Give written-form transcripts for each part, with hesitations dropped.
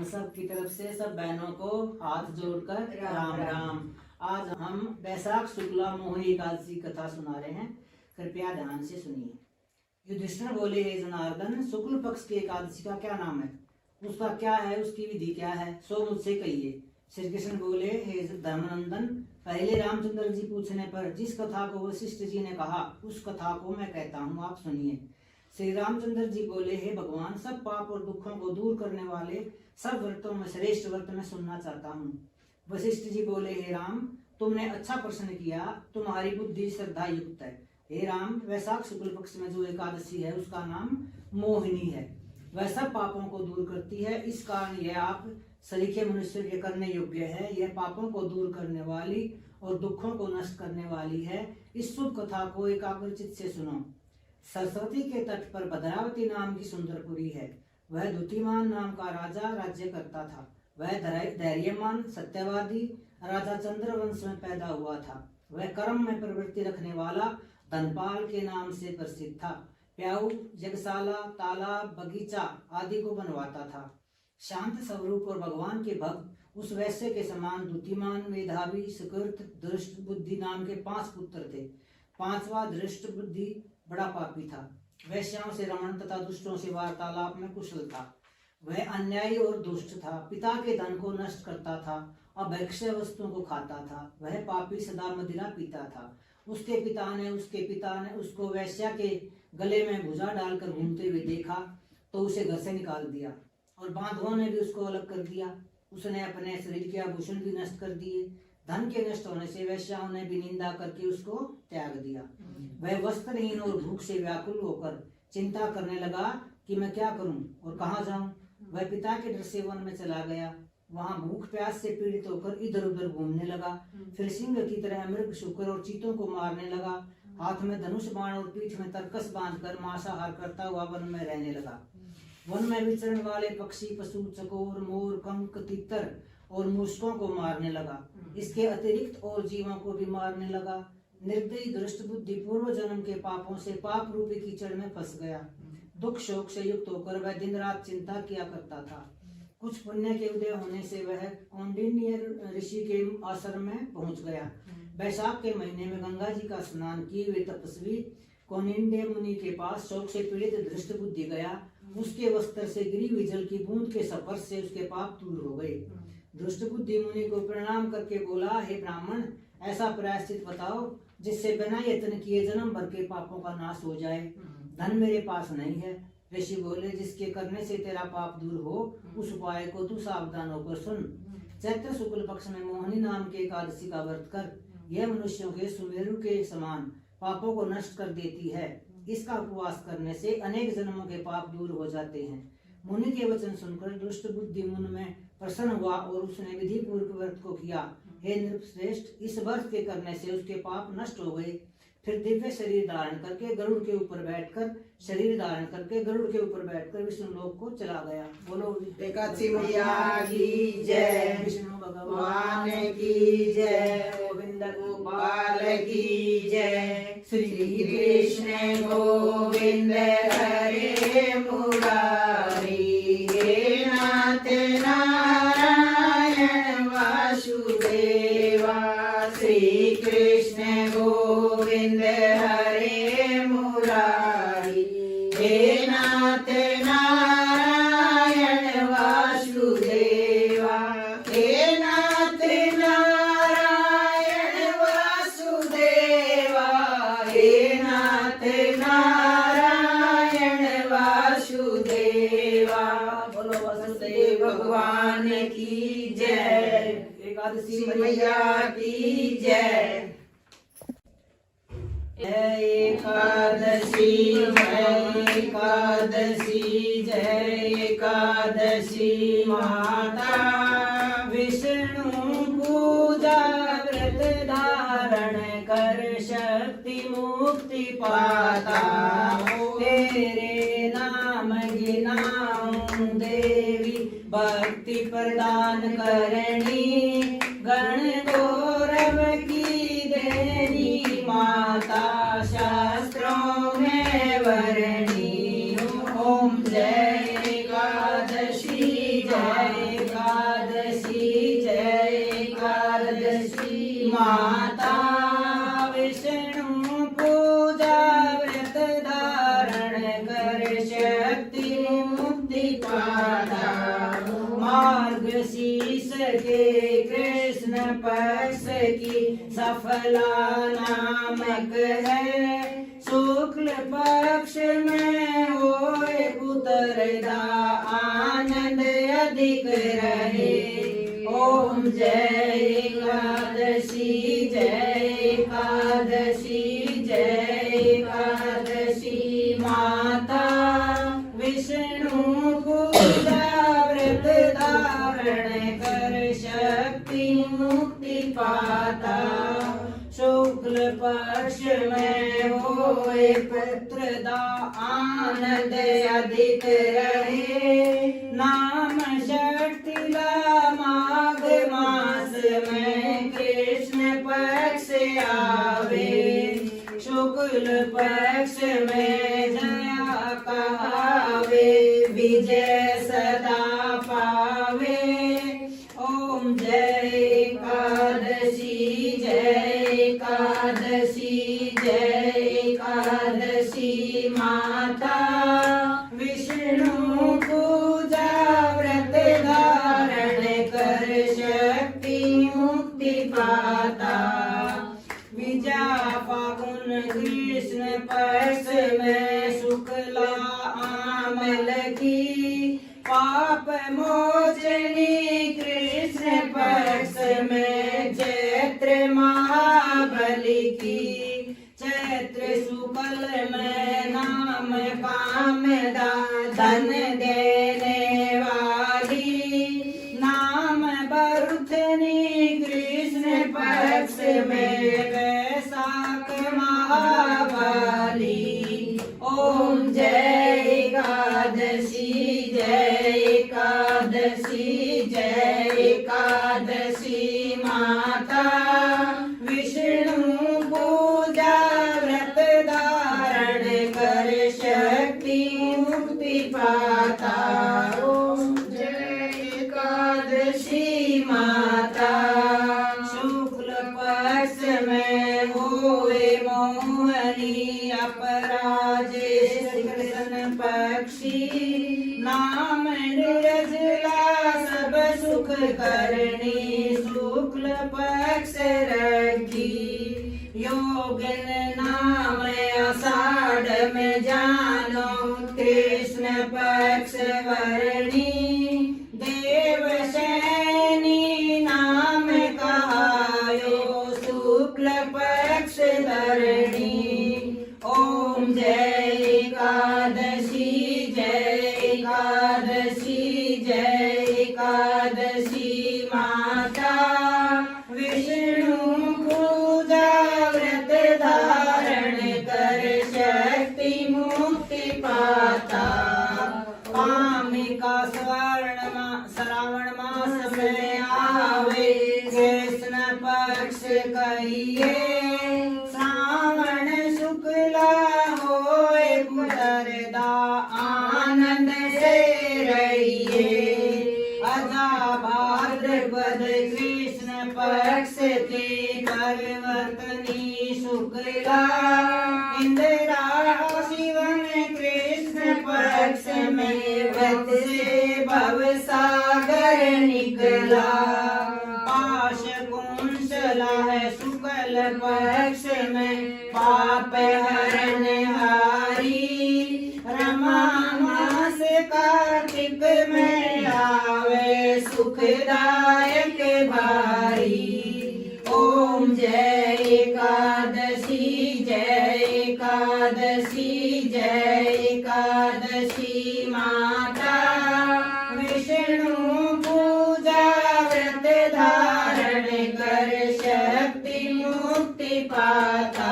हम सब की तरफ से सब बहनों को हाथ जोड़कर राम राम। आज हम बैसाख शुक्ला मोहिनी एकादशी कथा सुना रहे हैं, कृपया ध्यान से सुनिए। युधिष्ठिर बोले, हे जनार्दन, शुक्ल पक्ष की एकादशी का क्या नाम है, उसका क्या है, उसकी विधि क्या है, सो मुझसे कहिए। श्री कृष्ण बोले, हे धर्मनंदन, पहले रामचंद्र जी पूछने पर जिस कथा को वशिष्ठ जी ने कहा उस कथा को मैं कहता हूँ, आप सुनिए। श्री रामचंद्र जी बोले, हे भगवान, सब पाप और दुखों को दूर करने वाले सब व्रतों में श्रेष्ठ व्रत में सुनना चाहता हूँ। वशिष्ठ जी बोले, हे राम, तुमने अच्छा प्रश्न किया, तुम्हारी बुद्धि श्रद्धा युक्त है। हे राम, वैशाख शुक्ल पक्ष में जो एकादशी है उसका नाम मोहिनी है। वह सब पापों को दूर करती है, इस कारण यह आप सलीखे मनुष्य के करने योग्य है। यह पापों को दूर करने वाली और दुखों को नष्ट करने वाली है। इस शुभ कथा को एकाग्रचित्त से सुनो। सरस्वती के तट पर भद्रावती नाम की सुंदरपुरी है। वह द्युतिमान नाम का राजा राज्य करता था। वह धैर्यमान सत्यवादी राजा चंद्रवंश में पैदा हुआ था। वह कर्म में प्रवृत्ति रखने वाला धनपाल के नाम से प्रसिद्ध था। प्याऊ, यज्ञशाला, तालाब, बगीचा आदि को बनवाता था। शांत स्वरूप और भगवान के भक्त उस वैश्य के समान द्युतिमान, मेधावी, सुकृत, दृष्ट बुद्धि नाम के 5 पुत्र थे। 5वां दृष्ट बुद्धि बड़ा पापी था। वैश्याओं से रमण तथा दुष्टों से वार्तालाप में कुशल था। वह अन्यायी और दुष्ट था। पिता के धन को नष्ट करता था और भक्ष्य वस्तुओं को खाता था। वह पापी सदा मदिरा पीता था। उसके पिता ने उसको वैश्या के गले में भुजा डालकर घूमते हुए देखा तो उसे घर से निकाल दिया और बांधवों ने भी उसको अलग कर दिया। उसने अपने शरीर के आभूषण भी नष्ट कर दिए। धन के नष्ट होने से वैश्याओं ने भी निंदा करके उसको त्याग दिया। वह वस्त्रहीन और भूख से व्याकुल होकर चिंता करने लगा कि मैं क्या करूं और कहां जाऊं। वह पिता के डर से वन में चला गया। वहां भूख प्यास से पीड़ित होकर इधर उधर घूमने लगा। फिर सिंह की तरह मृग, शुकर और चीतों को मारने लगा। हाथ में धनुष बाण और पीठ में तरकस बांधकर मांसाहार करता हुआ वन में रहने लगा। वन में विचरण वाले पक्षी, पशु, चकोर, मोर, कंक, तितर और मूषकों को मारने लगा। इसके अतिरिक्त और जीवों को भी मारने लगा। निर्दयी दुष्ट बुद्धि पूर्व जन्म के पापों से पाप रूपी कीचड़ में फंस गया। दुख शोक से युक्त होकर वह दिन रात चिंता किया करता था। कुछ पुण्य के उदय होने से वह कौंडिन्य ऋषि के आश्रम में पहुंच गया। बैसाख के महीने में गंगा जी का स्नान किए हुए तपस्वी कौंडिन्य मुनि के पास शोक से पीड़ित दृष्ट बुद्धि गया। उसके वस्त्र से गिरी हुई जल की बूंद के स्पर्श से उसके पाप दूर हो गए। दुष्ट बुद्धि मुनि को प्रणाम करके बोला, हे ब्राह्मण, ऐसा प्रायश्चित बताओ जिससे बिना यत्न किए जन्म भर के पापों का नाश हो जाए। धन मेरे पास नहीं है। ऋषि बोले, जिसके करने से तेरा पाप दूर हो उस उपाय को तू सावधान होकर सुन। चैत्र शुक्ल पक्ष में मोहिनी नाम के एकादशी का व्रत कर। यह मनुष्यों के सुमेरु के समान पापों को नष्ट कर देती है। इसका उपवास करने से अनेक जन्मों के पाप दूर हो जाते हैं। मुनि के वचन सुनकर दुष्ट बुद्धि मन में प्रसन्न हुआ और उसने विधि पूर्वक व्रत को किया। हे नृपश्रेष्ठ, इस व्रत के करने से उसके पाप नष्ट हो गए। फिर दिव्य शरीर धारण करके गरुड़ के ऊपर बैठकर विष्णु लोक को चला गया। बोलो एकादशी मैया की जय, विष्णु भगवान की जय, गोविंद गोपाल की जय। श्री कृष्ण गोविंद हरे मुरारी, हे नाथ नारायण वासुदेवा। श्री कृष्ण गोविंद हरे मुरारी, हे नाथ नारायण वासुदेवा। हे नाथ नारायण वासुदेवा, हे नाथ नारायण वासुदेवा। बोलो वासुदेव भगवान की जय, एकादशी मैया की जय। जय एकादशी, जय एकादशी, जय एकादशी माता। विष्णु पूजा व्रत धारण कर शक्ति मुक्ति पाता। तेरे नाम गिनाऊं देवी, भक्ति प्रदान करनी। गण गौरव की देवी माता, शास्त्रों में वर्णी। ओम जय एकादशी जय। एकादशी जय एकादशी माता विष्णु पूजा व्रत धारण कर शक्ति मुक्ति पाता मार्गशीर्ष के कृष्ण पक्ष की सफला नामक है शुक्ल पक्ष में होए पुत्रदा आनंद अधिक रहे ओम जय एकादशी जय एकादशी जय एकादशी माता विष्णु पूजा व्रत धारण कर शक्ति मुक्ति पाता शुक्ल पक्ष में होए पुत्रदा आनंद अधिक रहे नाम षष्ठीला माघ मास में कृष्ण पक्ष आवे शुक्ल पक्ष में जया कहावे विजय सदा पावे ओम जय एकादशी जय एकादशी जय एकादशी माता विष्णु पूजा व्रत धारण कर शक्ति मुक्ति पाता विजा फागुन कृष्ण पक्ष में शुक्ला आमल की पाप मोचनी कृष्ण पक्ष में चैत्र महाबली की चैत्र शुक्ल में नाम कामदा धन देने वाली नाम बरुथनी कृष्ण पक्ष में वैशाख महावाली ओम जय एकादशी जय एकादशी जय एकादशी माता विष्णु पूजा व्रत धारण कर शक्ति मुक्ति पाता ओम जय एकादशी माता शुक्ल पक्ष में होए मोहनी अपराजेश कृष्ण पक्षी नाम निर्जला सब सुख करनी शुक्ल पक्ष रखी योगन नाम आषाढ़ में जानो कृष्ण पक्ष वर्णी देवशैनी नाम कहायो शुक्ल पक्ष धरणी ओम जय एकादशी जय एकादशी जय एकादशी माता विष्णु पूजा व्रत धारण कर शक्ति मुक्ति पाता कामिका श्रावण मास में आवे कृष्ण पक्ष कहिए श्रावण शुक्ला होए पुत्रदा आनंद से रहिए अजा भाद्रपद कृष्ण पक्ष के पर्वतनी शुक्ला इंदिरा शिवन कृष्ण पक्ष में व्रत से भवसागर निकला पाश कुंशला है शुक्ल पक्ष में पाप हरण हारी रमा मास कार्तिक में आवे सुखदायक भारी ओम जय एकादशी जय एकादशी जय एकादशी माता विष्णु पूजा व्रत धारण कर शक्ति मुक्ति पाता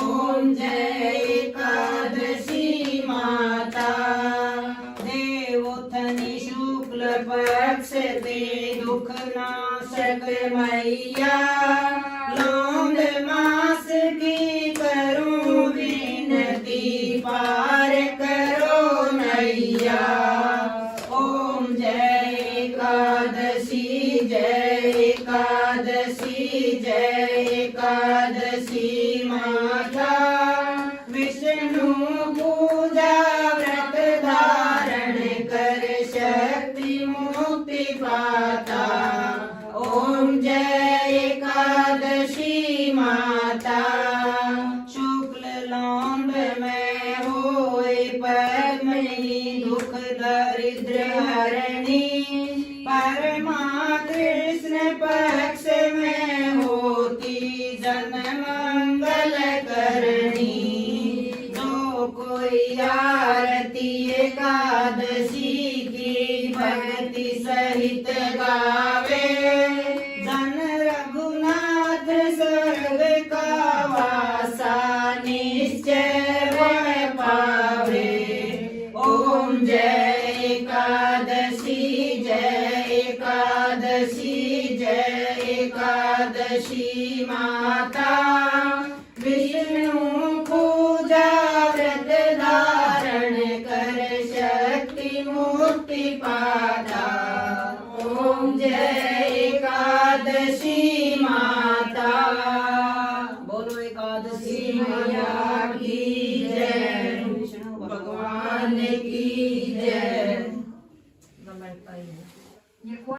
ओम जय एकादशी माता देवोत्थनी शुक्ल पक्ष ते दुख नाशक मैया लौंग मास की करूं विनती पार करो नैया ओम जय शक्ति मुक्ति पाता। ओम जय एकादशी माता। शुक्ल लांब में होए पद्मिनी दुख दरिद्र हरणी। परमा कृष्ण पक्ष में होती जन मंगल करणी। जो कोई आरती एकादशी की भक्ति सहित गावे। धन रघुनाथ स्वर्ग का वासा निश्चय वह पावे। ओम जय एकादशी जय एकादशी जय एकादशी माता। विष्णु पूजा व्रत धारण कर शक्ति मुक्ति पाता। ओम जय एकादशी